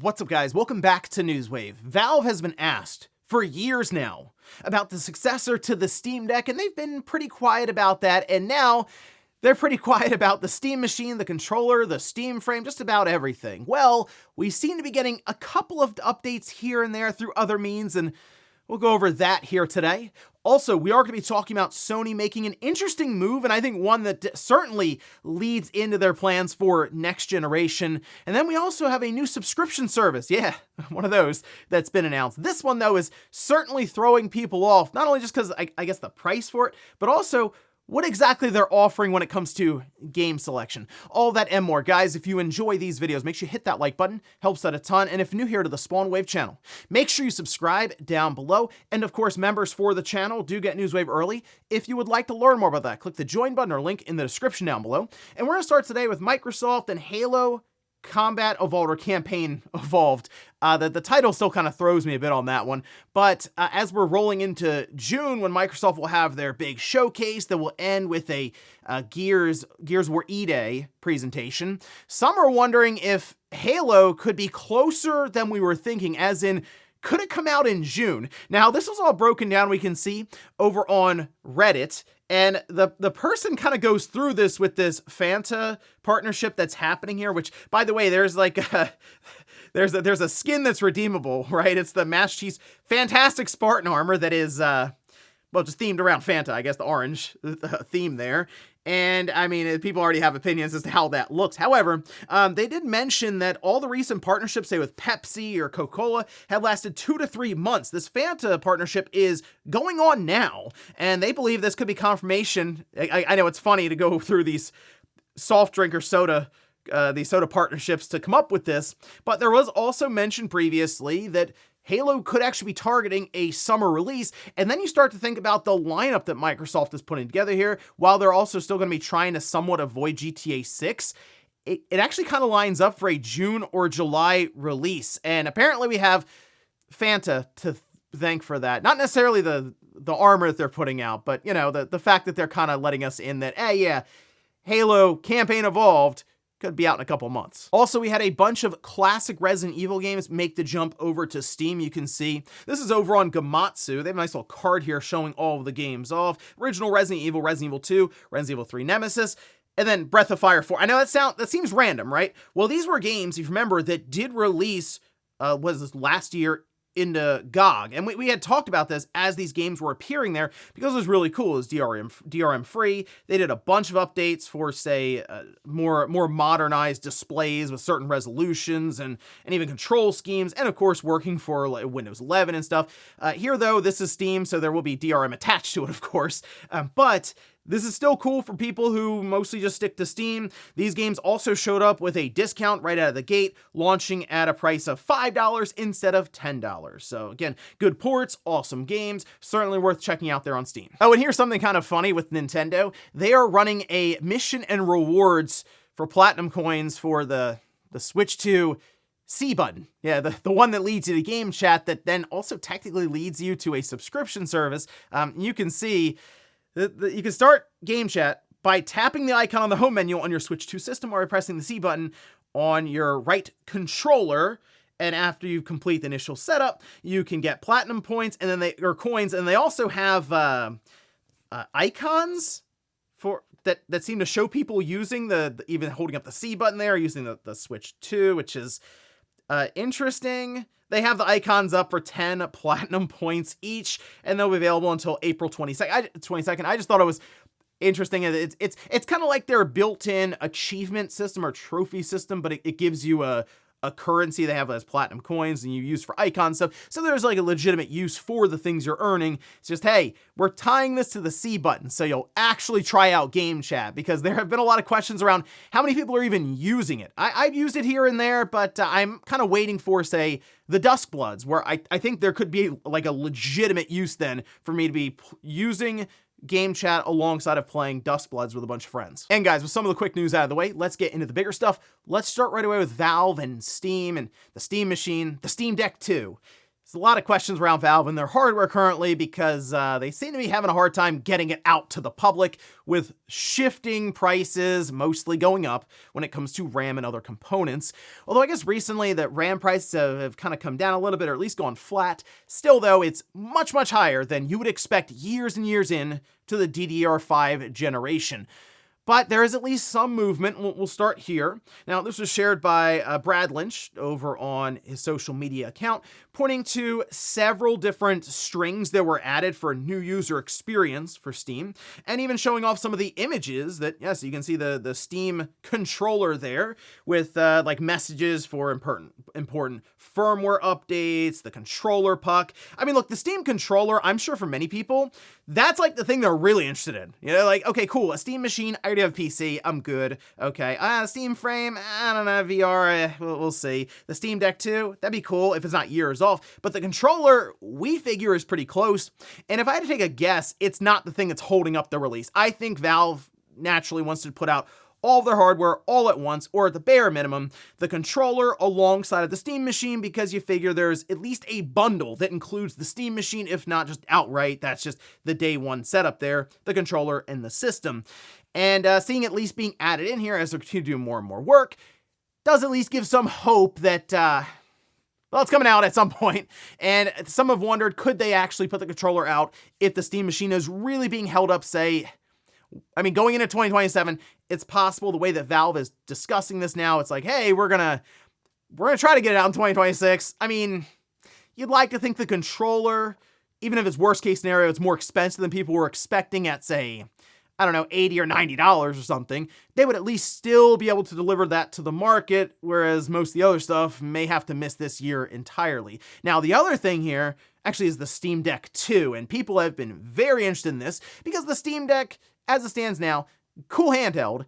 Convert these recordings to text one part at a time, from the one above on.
What's up, guys? Welcome back to Newswave. Valve has been asked for years now about the successor to the Steam Deck, and they've been pretty quiet about that, and now they're pretty quiet about the Steam Machine, the controller, the Steam Frame, just about everything. Well, we seem to be getting a couple of updates here and there through other means, and we'll go over that here today. Also, we are going to be talking about Sony making an interesting move, and I think one that certainly leads into their plans for next generation. And then we also have a new subscription service. Yeah, one of those that's been announced. This one, though, is certainly throwing people off, not only just because I guess the price for it, but also what exactly they're offering when it comes to game selection. All that and more. Guys, if you enjoy these videos, make sure you hit that like button. Helps out a ton. And if you're new here to the SpawnWave channel, make sure you subscribe down below. And of course, members for the channel do get Newswave early. If you would like to learn more about that, click the join button or link in the description down below. And we're going to start today with Microsoft and Halo Combat Evolved, or Campaign Evolved. The title still kind of throws me a bit on that one, but as we're rolling into June, when Microsoft will have their big showcase that will end with a Gears War E-Day presentation, some are wondering if Halo could be closer than we were thinking, as in, could it come out in June? Now, this was all broken down, we can see, over on Reddit, and the person kind of goes through this with this Fanta partnership that's happening here, which, by the way, there's like there's a skin that's redeemable, right? It's the Master Chief's fantastic Spartan armor that is, well, just themed around Fanta, I guess, the orange theme there. And I mean, people already have opinions as to how that looks. However, they did mention that all the recent partnerships, say with Pepsi or Coca-Cola, have lasted 2 to 3 months. This Fanta partnership is going on now, and they believe this could be confirmation. I know it's funny to go through these soft drink or soda, these soda partnerships to come up with this, but there was also mentioned previously that Halo could actually be targeting a summer release, and then you start to think about the lineup that Microsoft is putting together here, while they're also still going to be trying to somewhat avoid GTA 6. It actually kind of lines up for a June or July release, and apparently we have Fanta to thank for that. Not necessarily the armor that they're putting out, but, you know, the fact that they're kind of letting us in that, hey, yeah, Halo Campaign Evolved could be out in a couple months. Also, we had a bunch of classic Resident Evil games make the jump over to Steam. You can see this is over on Gamatsu. They have a nice little card here showing all of the games off. Original Resident Evil 2, Resident Evil 3 Nemesis, and then Breath of Fire 4. I know that seems random, right? Well, these were games, if you remember, that did release, was this last year into GOG, and we had talked about this as these games were appearing there because it was really cool. It was DRM free. They did a bunch of updates for, say, more modernized displays with certain resolutions and even control schemes, and of course working for like Windows 11 and stuff. Here though, this is Steam, so there will be DRM attached to it, of course, but this is still cool for people who mostly just stick to Steam. These games also showed up with a discount right out of the gate, launching at a price of $5 instead of $10. So again, good ports, awesome games, certainly worth checking out there on Steam. Oh, and here's something kind of funny with Nintendo. They are running a mission and rewards for platinum coins for the Switch 2 C button. Yeah, the one that leads you to game chat that then also technically leads you to a subscription service. You can see you can start game chat by tapping the icon on the home menu on your Switch 2 system or by pressing the C button on your right controller. And after you complete the initial setup, you can get platinum points and then coins. And they also have icons for that seem to show people using even holding up the C button there, using the Switch 2, which is interesting. They have the icons up for 10 platinum points each, and they'll be available until April 22nd. I just thought it was interesting. It's kind of like their built-in achievement system or trophy system, but it gives you a currency they have as platinum coins and you use for icon stuff. So there's like a legitimate use for the things you're earning. It's just, hey, we're tying this to the C button so you'll actually try out game chat, because there have been a lot of questions around how many people are even using it. I've used it here and there, but I'm kind of waiting for, say, the Duskbloods, where I think there could be like a legitimate use then for me to be using game chat alongside of playing Duskbloods with a bunch of friends. And guys, with some of the quick news out of the way, let's get into the bigger stuff. Let's start right away with Valve and Steam and the Steam Machine, the Steam Deck 2. There's a lot of questions around Valve and their hardware currently because they seem to be having a hard time getting it out to the public, with shifting prices mostly going up when it comes to RAM and other components. Although I guess recently that RAM prices have kind of come down a little bit, or at least gone flat. Still though, it's much, much higher than you would expect years and years in to the DDR5 generation. But there is at least some movement. We'll start here. Now, this was shared by Brad Lynch over on his social media account, pointing to several different strings that were added for a new user experience for Steam, and even showing off some of the images that, yes, you can see the Steam controller there with like messages for important firmware updates, the controller puck. I mean, look, the Steam controller, I'm sure for many people, that's like the thing they're really interested in. You know, like, okay, cool, a Steam machine, I already have a PC, I'm good. Okay, Steam frame, I don't know, VR, we'll see. The Steam Deck 2, that'd be cool if it's not years off. But the controller, we figure, is pretty close. And if I had to take a guess, it's not the thing that's holding up the release. I think Valve naturally wants to put out all of their hardware all at once, or at the bare minimum, the controller alongside of the Steam machine, because you figure there's at least a bundle that includes the Steam machine, if not just outright. That's just the day one setup there, the controller and the system. And seeing at least being added in here as they continue to do more and more work does at least give some hope that, well, it's coming out at some point. And some have wondered, could they actually put the controller out if the Steam machine is really being held up, say, I mean, going into 2027, it's possible the way that Valve is discussing this now, it's like, hey, we're gonna try to get it out in 2026. I mean, you'd like to think the controller, even if it's worst case scenario, it's more expensive than people were expecting at, say, I don't know, $80 or $90 or something, they would at least still be able to deliver that to the market, whereas most of the other stuff may have to miss this year entirely. Now, the other thing here actually is the Steam Deck 2, and people have been very interested in this because the Steam Deck, as it stands now, cool handheld,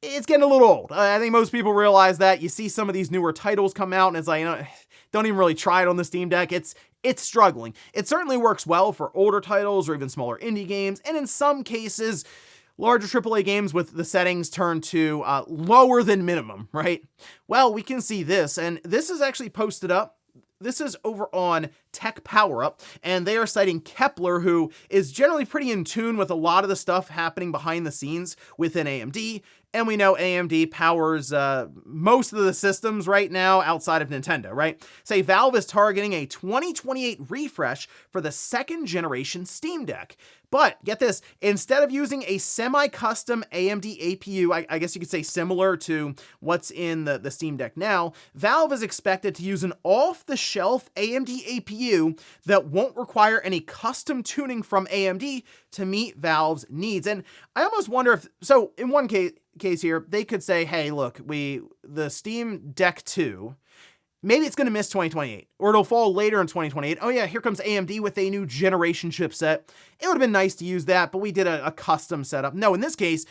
it's getting a little old. I think most people realize that. You see some of these newer titles come out, and it's like, you know, don't even really try it on the Steam Deck. It's struggling. It certainly works well for older titles or even smaller indie games, and in some cases, larger AAA games with the settings turned to lower than minimum, right? Well, we can see this, and this is actually posted up. This is over on Tech Power Up, and they are citing Kepler, who is generally pretty in tune with a lot of the stuff happening behind the scenes within AMD. And we know AMD powers most of the systems right now outside of Nintendo, right? Say Valve is targeting a 2028 refresh for the second generation Steam Deck. But get this, instead of using a semi-custom AMD APU, I guess you could say similar to what's in the Steam Deck now, Valve is expected to use an off-the-shelf AMD APU that won't require any custom tuning from AMD to meet Valve's needs. And I almost wonder if, so in one case here, they could say, hey, look, the Steam Deck 2, maybe it's going to miss 2028, or it'll fall later in 2028. Oh yeah, here comes AMD with a new generation chipset. It would have been nice to use that, but we did a custom setup. No, in this case,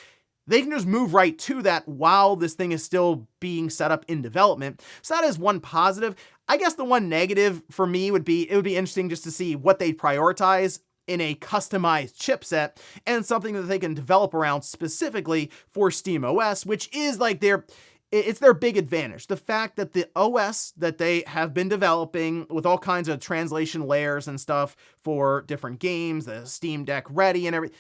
they can just move right to that while this thing is still being set up in development. So that is one positive. I guess the one negative for me would be, it would be interesting just to see what they prioritize in a customized chipset and something that they can develop around specifically for SteamOS, which is like it's their big advantage. The fact that the OS that they have been developing with all kinds of translation layers and stuff for different games, the Steam Deck Ready and everything,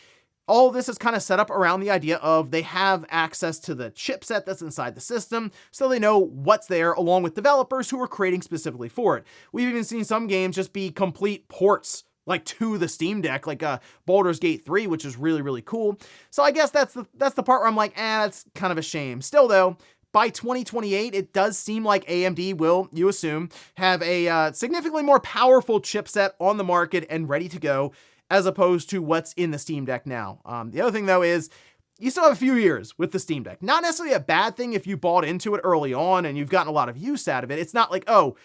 all of this is kind of set up around the idea of they have access to the chipset that's inside the system, so they know what's there, along with developers who are creating specifically for it. We've even seen some games just be complete ports like to the Steam Deck, like Baldur's Gate 3, which is really, really cool. So I guess that's the part where I'm like, that's kind of a shame. Still though, by 2028, it does seem like AMD will, you assume, have a significantly more powerful chipset on the market and ready to go, as opposed to what's in the Steam Deck now. The other thing though is, you still have a few years with the Steam Deck. Not necessarily a bad thing if you bought into it early on and you've gotten a lot of use out of it. It's not like, oh,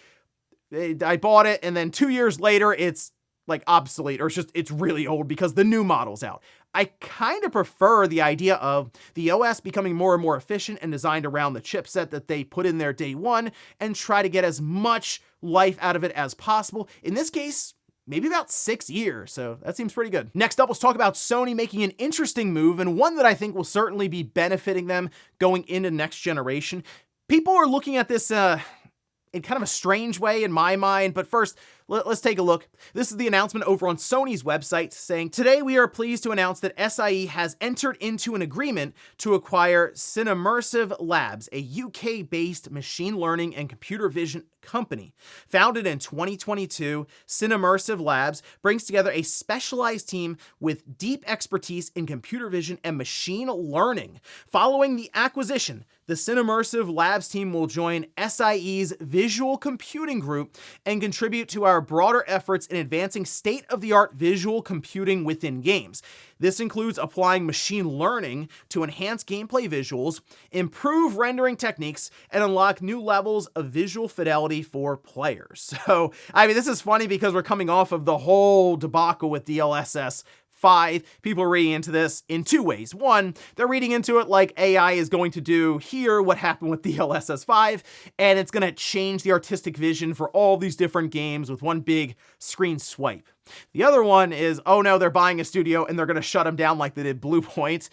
I bought it and then 2 years later it's like obsolete, or it's really old because the new model's out. I kind of prefer the idea of the OS becoming more and more efficient and designed around the chipset that they put in there day one, and try to get as much life out of it as possible. In this case, maybe about 6 years, so that seems pretty good. Next up, let's talk about Sony making an interesting move, and one that I think will certainly be benefiting them going into next generation. People are looking at this in kind of a strange way in my mind, but first, Let's take a look. This is the announcement over on Sony's website saying, "Today we are pleased to announce that SIE has entered into an agreement to acquire Cinemersive Labs, a UK-based machine learning and computer vision company. Founded in 2022, Cinemersive Labs brings together a specialized team with deep expertise in computer vision and machine learning. Following the acquisition, the Cinemersive Labs team will join SIE's visual computing group and contribute to our broader efforts in advancing state-of-the-art visual computing within games. This includes applying machine learning to enhance gameplay visuals, improve rendering techniques, and unlock new levels of visual fidelity for players." So, I mean, this is funny because we're coming off of the whole debacle with DLSS 5. People are reading into this in two ways. One, they're reading into it like AI is going to do here what happened with DLSS 5, and it's going to change the artistic vision for all these different games with one big screen swipe. The other one is, oh no, they're buying a studio and they're going to shut them down like they did Blue Point.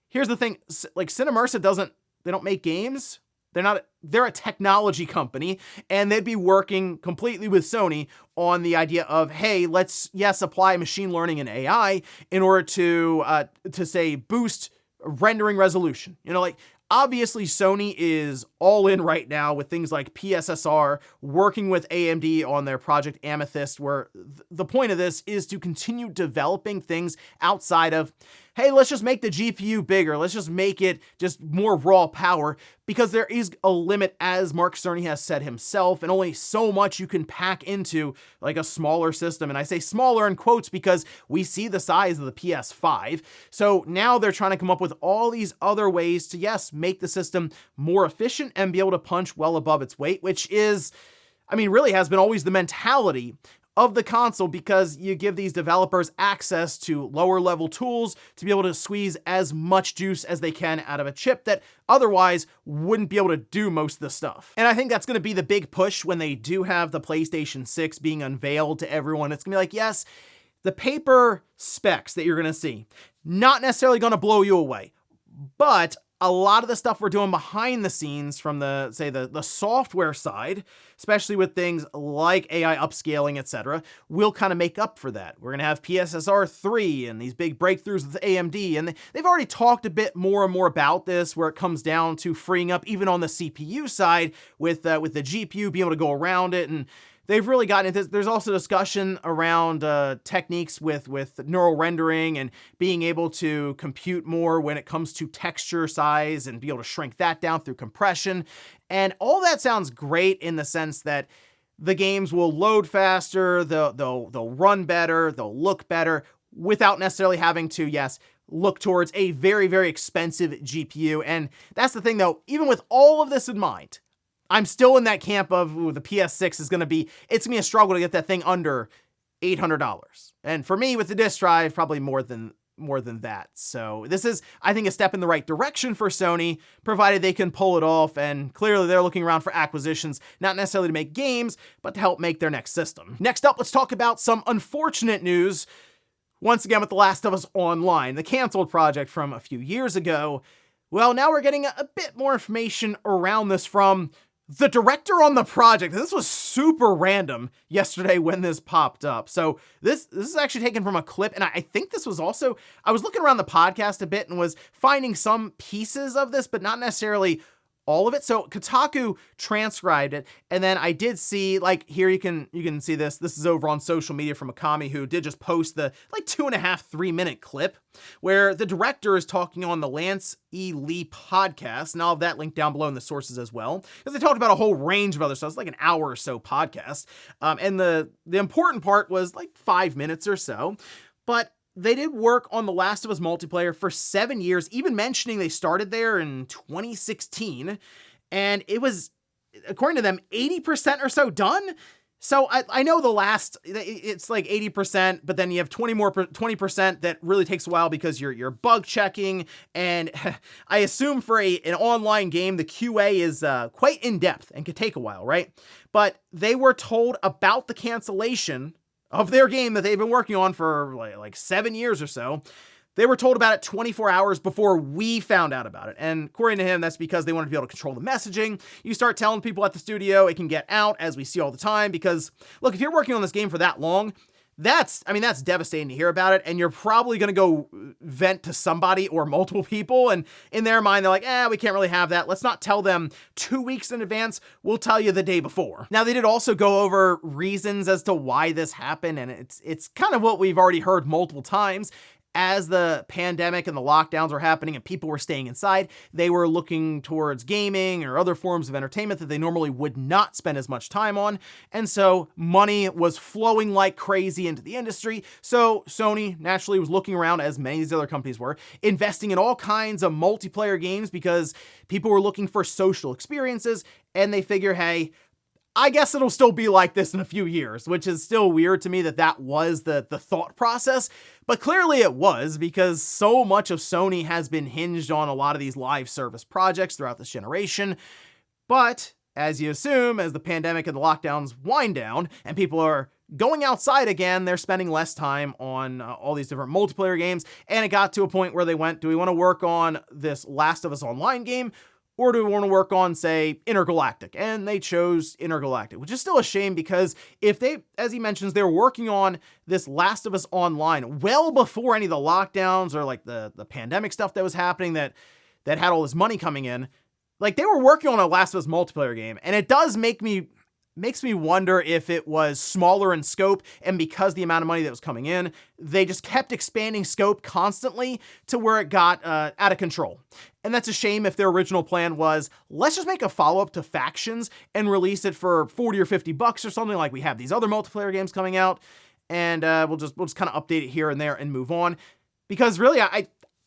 Here's the thing, like Cinemersive they don't make games. They're a technology company, and they'd be working completely with Sony on the idea of, hey, let's, yes, apply machine learning and AI in order to say boost rendering resolution. You know, like, obviously Sony is all in right now with things like PSSR, working with AMD on their Project Amethyst, where the point of this is to continue developing things outside of, hey, let's just make the GPU bigger. Let's just make it just more raw power, because there is a limit, as Mark Cerny has said himself, and only so much you can pack into like a smaller system. And I say smaller in quotes because we see the size of the PS5. So now they're trying to come up with all these other ways to, yes, make the system more efficient and be able to punch well above its weight, which is, I mean, really has been always the mentality of the console, because you give these developers access to lower level tools to be able to squeeze as much juice as they can out of a chip that otherwise wouldn't be able to do most of the stuff. And I think that's going to be the big push when they do have the PlayStation 6 being unveiled to everyone. It's going to be like, yes, the paper specs that you're going to see, not necessarily going to blow you away, but a lot of the stuff we're doing behind the scenes from the software side, especially with things like AI upscaling, etc., will kind of make up for that. We're going to have PSSR 3 and these big breakthroughs with AMD, and they've already talked a bit more and more about this, where it comes down to freeing up even on the CPU side with the GPU being able to go around it. And they've really gotten into this. There's also discussion around techniques with neural rendering and being able to compute more when it comes to texture size and be able to shrink that down through compression. And all that sounds great in the sense that the games will load faster, they'll run better, they'll look better without necessarily having to, yes, look towards a very, very expensive GPU. And that's the thing though, even with all of this in mind, I'm still in that camp of, ooh, the PS6 is going to be a struggle to get that thing under $800. And for me, with the disk drive, probably more than that. So this is, I think, a step in the right direction for Sony, provided they can pull it off. And clearly they're looking around for acquisitions, not necessarily to make games, but to help make their next system. Next up, let's talk about some unfortunate news. Once again, with The Last of Us Online, the canceled project from a few years ago. Well, now we're getting a bit more information around this from the director on the project. This was super random yesterday when this popped up. So this is actually taken from a clip, and I think this was also, I was looking around the podcast a bit and was finding some pieces of this, but not necessarily all of it. So Kotaku transcribed it, and then I did see, like, here you can see this. This is over on social media from Akami, who did just post the 2.5-3 minute clip where the director is talking on the Lance E. Lee podcast, and I'll have that linked down below in the sources as well, because they talked about a whole range of other stuff. It's like an hour or so podcast, and the important part was like 5 minutes or so, but they did work on The Last of Us multiplayer for 7 years, even mentioning they started there in 2016, and it was, according to them, 80% or so done. So I know it's like 80%, but then you have 20% that really takes a while because you're bug checking, and I assume for an online game, the QA is quite in-depth and could take a while, right? But they were told about the cancellation of their game that they've been working on for like 7 years or so. They were told about it 24 hours before we found out about it. And according to him, that's because they wanted to be able to control the messaging. You start telling people at the studio, it can get out, as we see all the time, because look, if you're working on this game for that long, that's devastating to hear about it, and you're probably going to go vent to somebody or multiple people, and in their mind, they're like, we can't really have that. Let's not tell them 2 weeks in advance. We'll tell you the day before. Now, they did also go over reasons as to why this happened, and it's kind of what we've already heard multiple times. As the pandemic and the lockdowns were happening and people were staying inside, they were looking towards gaming or other forms of entertainment that they normally would not spend as much time on. And so money was flowing like crazy into the industry. So Sony naturally was looking around, as many of these other companies were, investing in all kinds of multiplayer games because people were looking for social experiences. And they figure, hey, I guess it'll still be like this in a few years, which is still weird to me that was the thought process. But clearly it was, because so much of Sony has been hinged on a lot of these live service projects throughout this generation. But as you assume, as the pandemic and the lockdowns wind down and people are going outside again, they're spending less time on all these different multiplayer games. And it got to a point where they went, do we want to work on this Last of Us Online game? Or do we want to work on, say, Intergalactic? And they chose Intergalactic, which is still a shame, because if they, as he mentions, they were working on this Last of Us Online well before any of the lockdowns or like the pandemic stuff that was happening that had all this money coming in. Like, they were working on a Last of Us multiplayer game, and it does makes me wonder if it was smaller in scope, and because the amount of money that was coming in, they just kept expanding scope constantly to where it got out of control. And that's a shame if their original plan was, let's just make a follow-up to Factions and release it for $40 or $50 or something, like we have these other multiplayer games coming out, and we'll just kind of update it here and there and move on. Because really,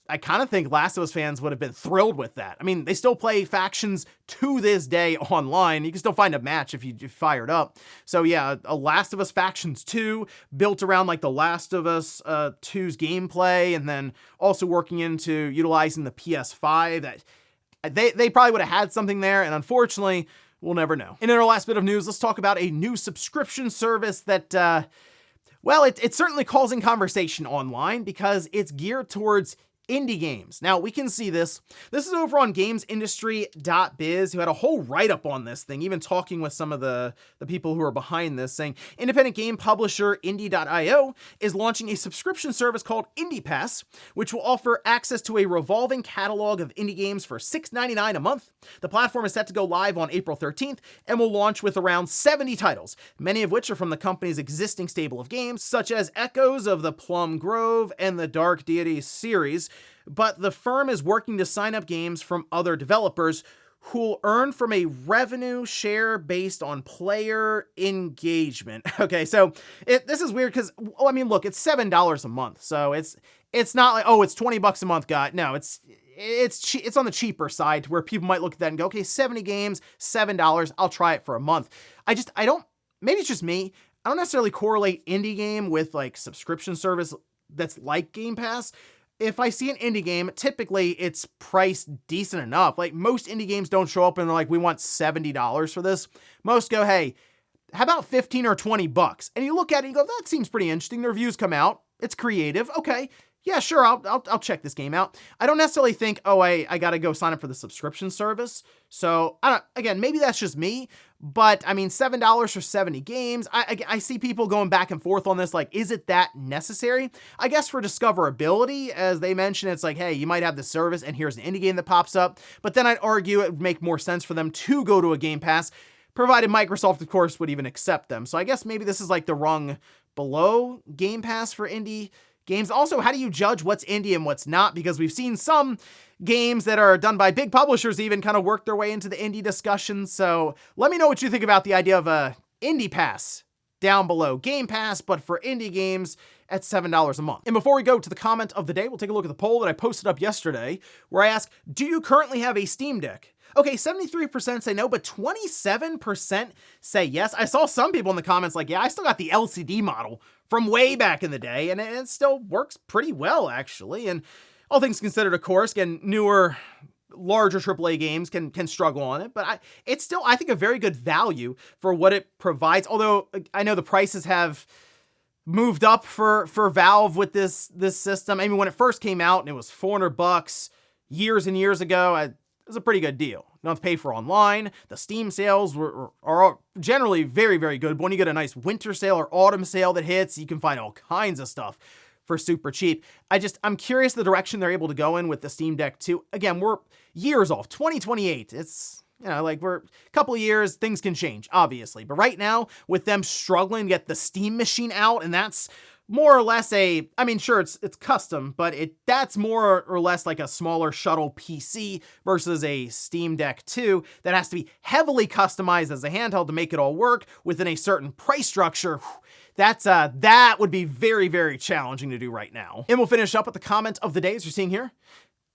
I kind of think Last of Us fans would have been thrilled with that. I mean, they still play Factions to this day online. You can still find a match if you fire it up. So yeah, a Last of Us Factions 2 built around like the Last of Us 2's gameplay, and then also working into utilizing the PS5. That they probably would have had something there, and unfortunately, we'll never know. And in our last bit of news, let's talk about a new subscription service that, it's certainly causing conversation online because it's geared towards indie games. Now, we can see this. This is over on gamesindustry.biz, who had a whole write-up on this thing, even talking with some of the people who are behind this, saying independent game publisher Indie.io is launching a subscription service called Indie Pass, which will offer access to a revolving catalog of indie games for $6.99 a month. The platform is set to go live on April 13th and will launch with around 70 titles, many of which are from the company's existing stable of games, such as echoes of the Plum Grove and the Dark Deity series. But the firm is working to sign up games from other developers who'll earn from a revenue share based on player engagement. Okay, so this is weird because, look, it's $7 a month, so it's not like, it's $20 a month, guy. No, it's on the cheaper side, to where people might look at that and go, okay, 70 games, $7, I'll try it for a month. Maybe it's just me, I don't necessarily correlate indie game with like subscription service that's like Game Pass. If I see an indie game, typically it's priced decent enough. Like, most indie games don't show up and they're like, we want $70 for this. Most go, hey, how about 15 or $20? And you look at it and you go, that seems pretty interesting. The reviews come out. It's creative. Okay. Yeah, sure. I'll check this game out. I don't necessarily think, I got to go sign up for the subscription service. So again, maybe that's just me, but $7 for 70 games. I see people going back and forth on this. Like, is it that necessary? I guess for discoverability, as they mentioned, it's like, hey, you might have the service and here's an indie game that pops up. But then I'd argue it would make more sense for them to go to a Game Pass, provided Microsoft, of course, would even accept them. So I guess maybe this is like the rung below Game Pass for indie games. Also, how do you judge what's indie and what's not? Because we've seen some games that are done by big publishers even kind of work their way into the indie discussion. So let me know what you think about the idea of a Indie Pass down below Game Pass, but for indie games at $7 a month. And before we go to the comment of the day, we'll take a look at the poll that I posted up yesterday, where I asked, do you currently have a Steam Deck? Okay, 73% say no, but 27% say yes. I saw some people in the comments like, yeah, I still got the LCD model from way back in the day, and it still works pretty well, actually. And all things considered, of course, again, newer, larger AAA games can struggle on it, but it's still, I think, a very good value for what it provides. Although I know the prices have moved up for Valve with this system. I mean, when it first came out and it was $400 years and years ago, it was a pretty good deal. You don't have to pay for online. The Steam sales are generally very, very good. But when you get a nice winter sale or autumn sale that hits, you can find all kinds of stuff for super cheap. I'm curious the direction they're able to go in with the Steam Deck 2. Again, we're years off, 2028. It's, like we're a couple of years, things can change, obviously. But right now, with them struggling to get the Steam machine out, and that's more or less sure, it's custom, but that's more or less like a smaller shuttle PC versus a Steam Deck 2 that has to be heavily customized as a handheld to make it all work within a certain price structure. That would be very, very challenging to do right now. And we'll finish up with the comment of the day, as you're seeing here.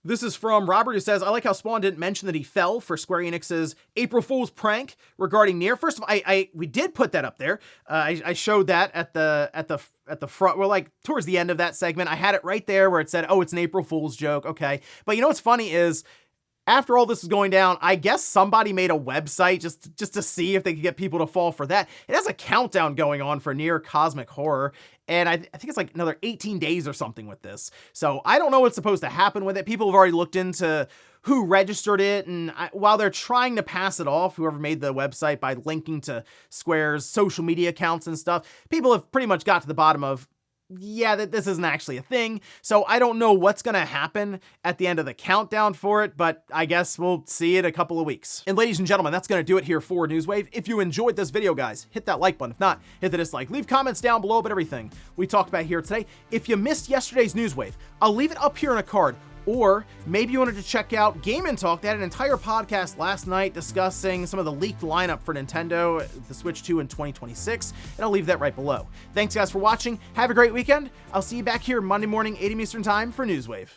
This is from Robert, who says, I like how Spawn didn't mention that he fell for Square Enix's April Fool's prank regarding Nier. First of all, we did put that up there. I showed that at the front, well, like towards the end of that segment. I had it right there where it said, oh, it's an April Fool's joke. Okay. But you know what's funny is, after all this is going down, I guess somebody made a website just to see if they could get people to fall for that. It has a countdown going on for Nier Cosmic Horror, and I think it's like another 18 days or something with this. So I don't know what's supposed to happen with it. People have already looked into who registered it, and while they're trying to pass it off, whoever made the website, by linking to Square's social media accounts and stuff, people have pretty much got to the bottom of, yeah, that this isn't actually a thing. So I don't know what's going to happen at the end of the countdown for it, but I guess we'll see it a couple of weeks. And ladies and gentlemen, that's going to do it here for Newswave. If you enjoyed this video, guys, hit that like button. If not, hit the dislike. Leave comments down below about everything we talked about here today. If you missed yesterday's Newswave, I'll leave it up here in a card. Or maybe you wanted to check out Game & Talk. They had an entire podcast last night discussing some of the leaked lineup for Nintendo, the Switch 2 in 2026, and I'll leave that right below. Thanks, guys, for watching. Have a great weekend. I'll see you back here Monday morning, 8 a.m. Eastern Time for Newswave.